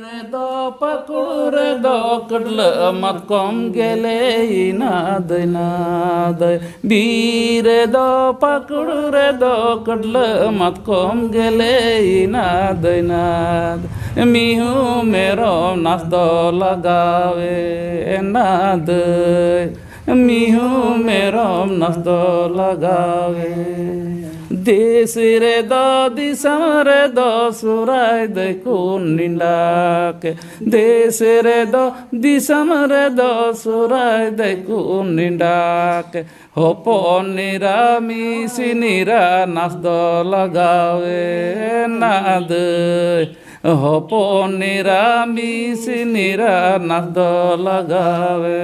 रे दो पकड़ रे दो कटल मत कम गेले नाद बीर दो पकड़ रे दो कटल मत कम गेले नाद मिहू मेरो नाच दो लगावे नाद मिहू मेरो नाच दो लगावे देश रे दो दिसम रे दो सुराय दे कुन निंडाक देश रे दो दिसम रे दो सुराय दे कुन निंडाक होपन निरामिसी निरा नाच दो लगावे नाद होपन निरामिसी निरा नाच दो लगावे।